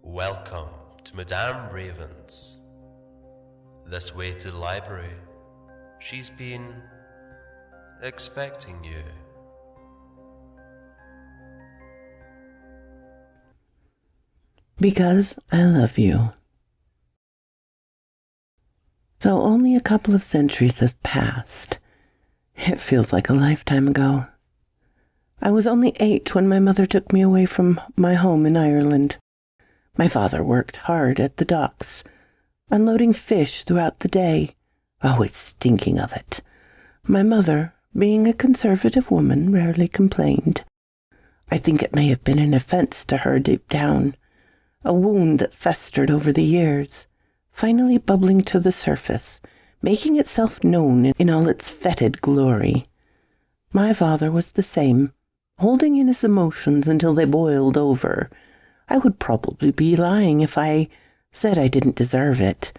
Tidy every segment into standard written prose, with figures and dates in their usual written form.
Welcome to Madame Raven's. This way to the library. She's been expecting you. Because I love you. Though only a couple of centuries have passed, it feels like a lifetime ago. I was only 8 when my mother took me away from my home in Ireland. My father worked hard at the docks, unloading fish throughout the day, always stinking of it. My mother, being a conservative woman, rarely complained. I think it may have been an offense to her deep down, a wound that festered over the years, finally bubbling to the surface, making itself known in all its fetid glory. My father was the same, holding in his emotions until they boiled over. I would probably be lying if I said I didn't deserve it.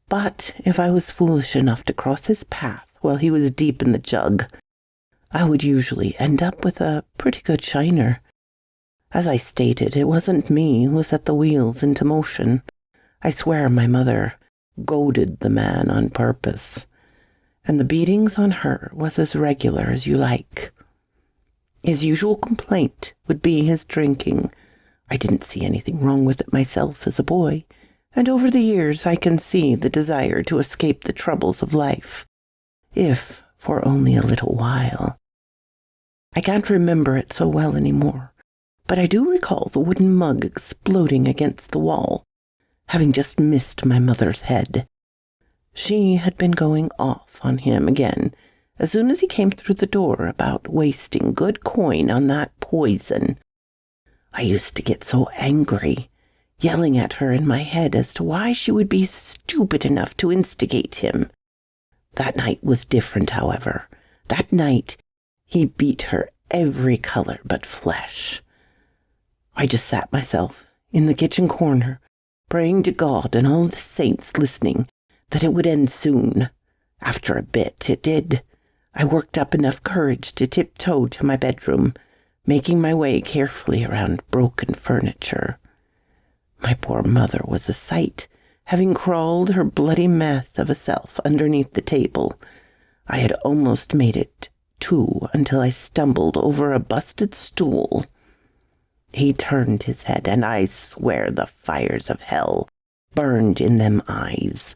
But if I was foolish enough to cross his path while he was deep in the jug, I would usually end up with a pretty good shiner. As I stated, it wasn't me who set the wheels into motion. I swear my mother goaded the man on purpose, and the beatings on her was as regular as you like. His usual complaint would be his drinking. I didn't see anything wrong with it myself as a boy, and over the years I can see the desire to escape the troubles of life, if for only a little while. I can't remember it so well anymore, but I do recall the wooden mug exploding against the wall, having just missed my mother's head. She had been going off on him again as soon as he came through the door about wasting good coin on that poison. I used to get so angry, yelling at her in my head as to why she would be stupid enough to instigate him. That night was different, however. That night, he beat her every color but flesh. I just sat myself in the kitchen corner, praying to God and all the saints listening that it would end soon. After a bit, it did. I worked up enough courage to tiptoe to my bedroom, making my way carefully around broken furniture. My poor mother was a sight, having crawled her bloody mess of a self underneath the table. I had almost made it too until I stumbled over a busted stool. He turned his head, and I swear the fires of hell burned in them eyes.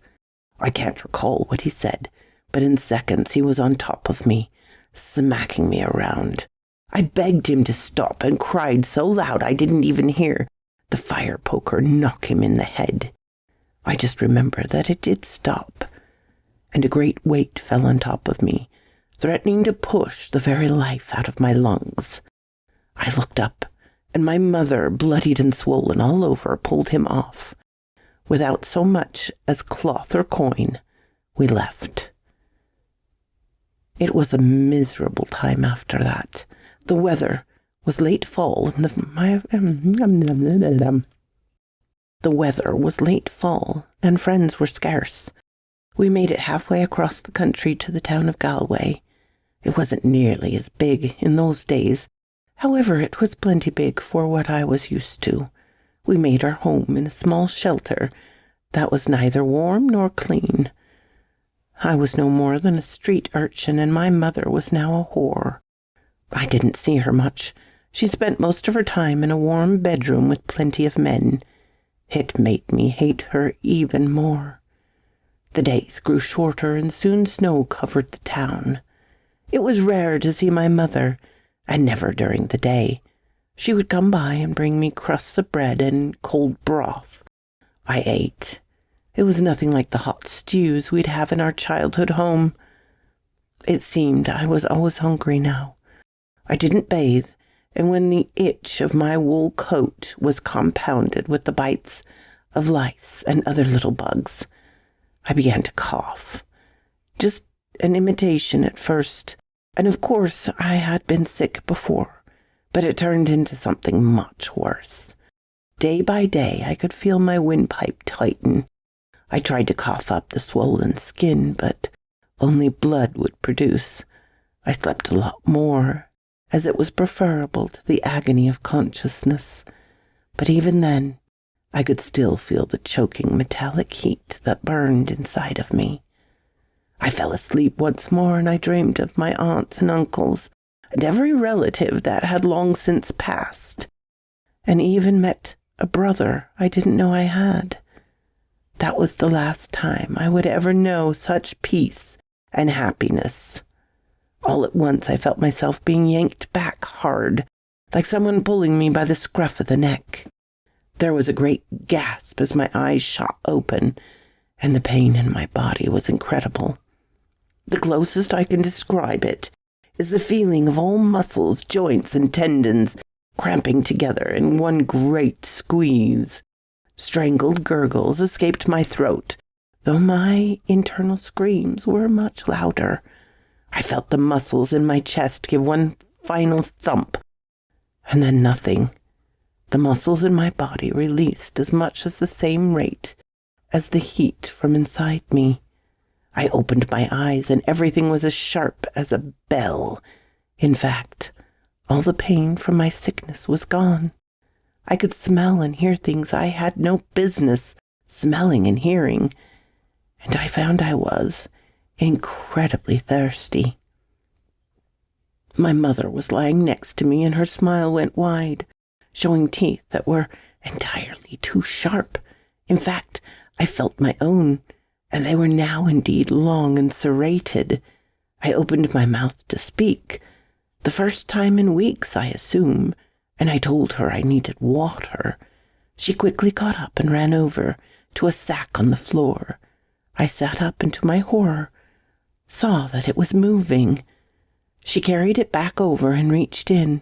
I can't recall what he said, but in seconds he was on top of me, smacking me around. I begged him to stop and cried so loud I didn't even hear the fire poker knock him in the head. I just remember that it did stop, and a great weight fell on top of me, threatening to push the very life out of my lungs. I looked up, and my mother, bloodied and swollen all over, pulled him off. Without so much as cloth or coin, we left. It was a miserable time after that. The weather was late fall, and friends were scarce. We made it halfway across the country to the town of Galway. It wasn't nearly as big in those days. However, it was plenty big for what I was used to. We made our home in a small shelter that was neither warm nor clean. I was no more than a street urchin, and my mother was now a whore. I didn't see her much. She spent most of her time in a warm bedroom with plenty of men. It made me hate her even more. The days grew shorter, and soon snow covered the town. It was rare to see my mother, and never during the day. She would come by and bring me crusts of bread and cold broth. I ate. It was nothing like the hot stews we'd have in our childhood home. It seemed I was always hungry now. I didn't bathe, and when the itch of my wool coat was compounded with the bites of lice and other little bugs, I began to cough. Just an imitation at first, and of course I had been sick before, but it turned into something much worse. Day by day I could feel my windpipe tighten. I tried to cough up the swollen skin, but only blood would produce. I slept a lot more, as it was preferable to the agony of consciousness. But even then, I could still feel the choking metallic heat that burned inside of me. I fell asleep once more, and I dreamed of my aunts and uncles and every relative that had long since passed, and even met a brother I didn't know I had. That was the last time I would ever know such peace and happiness. All at once I felt myself being yanked back hard, like someone pulling me by the scruff of the neck. There was a great gasp as my eyes shot open, and the pain in my body was incredible. The closest I can describe it is the feeling of all muscles, joints, and tendons cramping together in one great squeeze. Strangled gurgles escaped my throat, though my internal screams were much louder. I felt the muscles in my chest give one final thump, and then nothing. The muscles in my body released as much as the same rate as the heat from inside me. I opened my eyes, and everything was as sharp as a bell. In fact, all the pain from my sickness was gone. I could smell and hear things I had no business smelling and hearing, and I found I was incredibly thirsty. My mother was lying next to me, and her smile went wide, showing teeth that were entirely too sharp. In fact, I felt my own, and they were now indeed long and serrated. I opened my mouth to speak, the first time in weeks, I assume, and I told her I needed water. She quickly got up and ran over to a sack on the floor. I sat up and to my horror saw that it was moving. She carried it back over and reached in.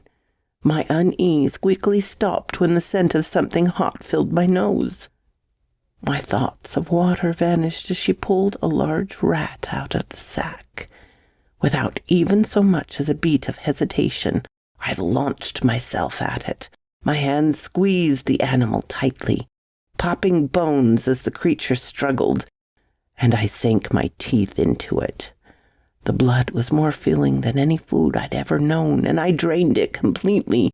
My unease quickly stopped when the scent of something hot filled my nose. My thoughts of water vanished as she pulled a large rat out of the sack. Without even so much as a beat of hesitation, I launched myself at it. My hands squeezed the animal tightly, popping bones as the creature struggled, and I sank my teeth into it. The blood was more filling than any food I'd ever known, and I drained it completely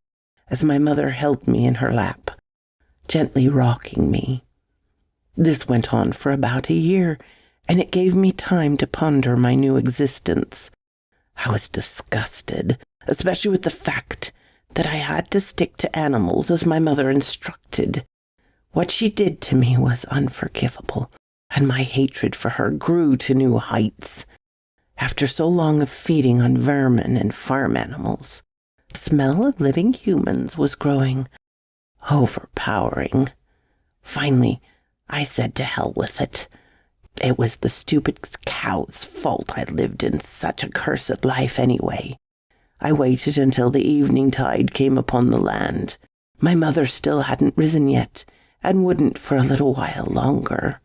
as my mother held me in her lap, gently rocking me. This went on for about a year, and it gave me time to ponder my new existence. I was disgusted, especially with the fact that I had to stick to animals as my mother instructed. What she did to me was unforgivable, and my hatred for her grew to new heights. After so long of feeding on vermin and farm animals, the smell of living humans was growing overpowering. Finally, I said to hell with it. It was the stupid cow's fault I lived in such a cursed life anyway. I waited until the evening tide came upon the land. My mother still hadn't risen yet, and wouldn't for a little while longer.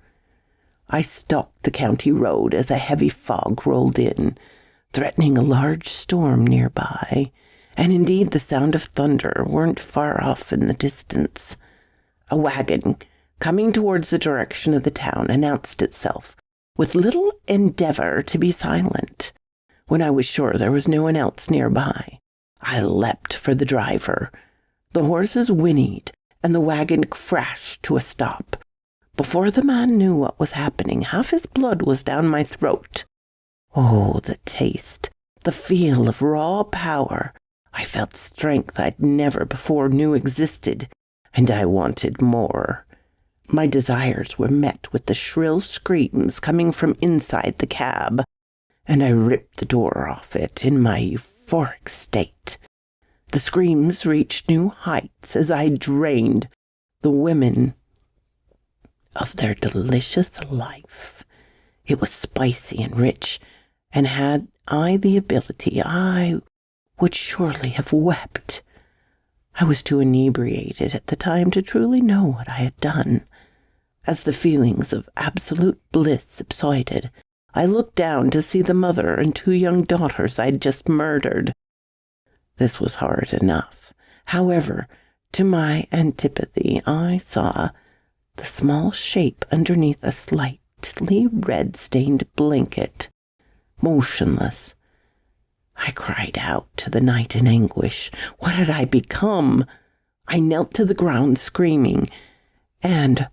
I stalked the county road as a heavy fog rolled in, threatening a large storm nearby, and indeed the sound of thunder weren't far off in the distance. A wagon, coming towards the direction of the town, announced itself, with little endeavor to be silent. When I was sure there was no one else nearby, I leapt for the driver. The horses whinnied, and the wagon crashed to a stop. Before the man knew what was happening, half his blood was down my throat. Oh, the taste, the feel of raw power. I felt strength I'd never before knew existed, and I wanted more. My desires were met with the shrill screams coming from inside the cab, and I ripped the door off it in my euphoric state. The screams reached new heights as I drained the women of their delicious life. It was spicy and rich, and had I the ability, I would surely have wept. I was too inebriated at the time to truly know what I had done. As the feelings of absolute bliss subsided, I looked down to see the mother and 2 young daughters I'd just murdered. This was hard enough. However, to my antipathy, I saw the small shape underneath a slightly red-stained blanket, motionless. I cried out to the night in anguish. What had I become? I knelt to the ground, screaming, And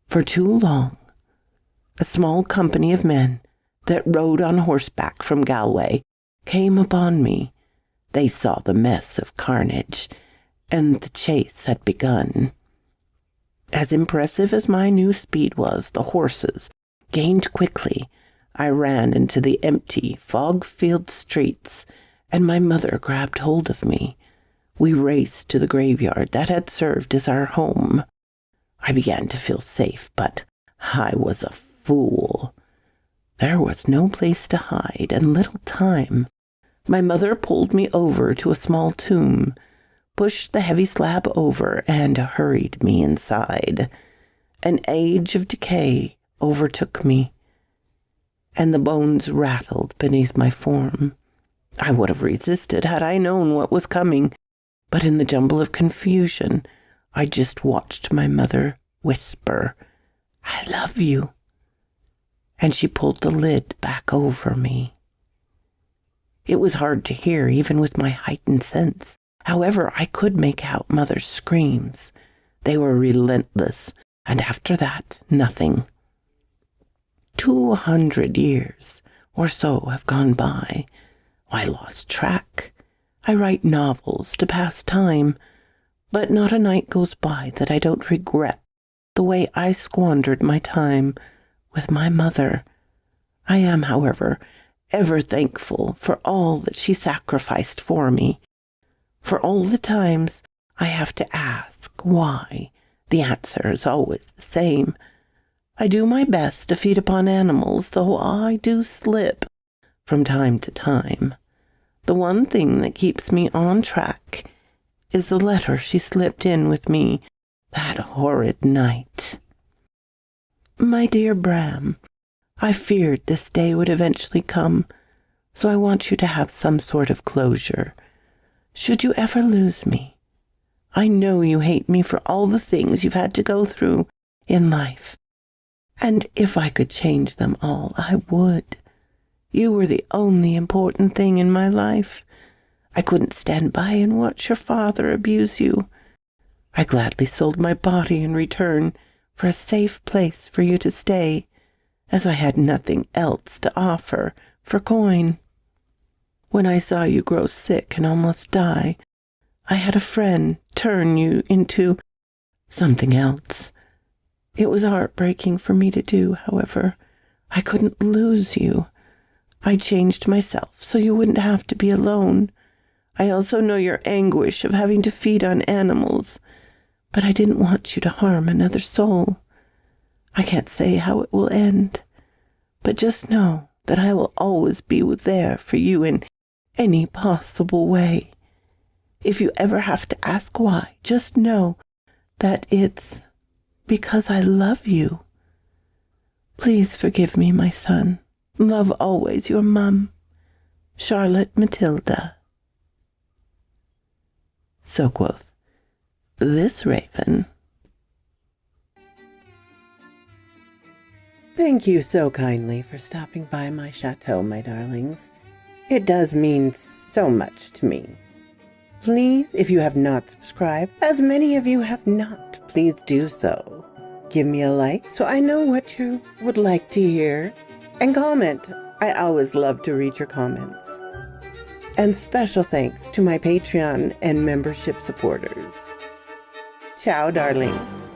for too long, a small company of men that rode on horseback from Galway came upon me. They saw the mess of carnage, and the chase had begun. As impressive as my new speed was, the horses gained quickly. I ran into the empty, fog-filled streets, and my mother grabbed hold of me. We raced to the graveyard that had served as our home. I began to feel safe, but I was a fool. There was no place to hide and little time. My mother pulled me over to a small tomb, pushed the heavy slab over, and hurried me inside. An age of decay overtook me, and the bones rattled beneath my form. I would have resisted had I known what was coming, but in the jumble of confusion, I just watched my mother whisper, "I love you," and she pulled the lid back over me. It was hard to hear, even with my heightened sense. However, I could make out Mother's screams. They were relentless, and after that, nothing. 200 years or so have gone by. I lost track. I write novels to pass time, but not a night goes by that I don't regret the way I squandered my time with my mother. I am, however, ever thankful for all that she sacrificed for me. For all the times I have to ask why, the answer is always the same. I do my best to feed upon animals, though I do slip from time to time. The one thing that keeps me on track is the letter she slipped in with me that horrid night. My dear Bram, I feared this day would eventually come, so I want you to have some sort of closure. Should you ever lose me, I know you hate me for all the things you've had to go through in life, and if I could change them all, I would. You were the only important thing in my life. I couldn't stand by and watch your father abuse you. I gladly sold my body in return for a safe place for you to stay, as I had nothing else to offer for coin. When I saw you grow sick and almost die, I had a friend turn you into something else. It was heartbreaking for me to do, however. I couldn't lose you. I changed myself so you wouldn't have to be alone. I also know your anguish of having to feed on animals, but I didn't want you to harm another soul. I can't say how it will end, but just know that I will always be there for you in any possible way. If you ever have to ask why, just know that it's because I love you. Please forgive me, my son. Love always, your mum, Charlotte Matilda. So quoth this raven. Thank you so kindly for stopping by my chateau, my darlings. It does mean so much to me. Please, if you have not subscribed, as many of you have not, please do so. Give me a like so I know what you would like to hear. And comment. I always love to read your comments. And special thanks to my Patreon and membership supporters. Ciao, darlings.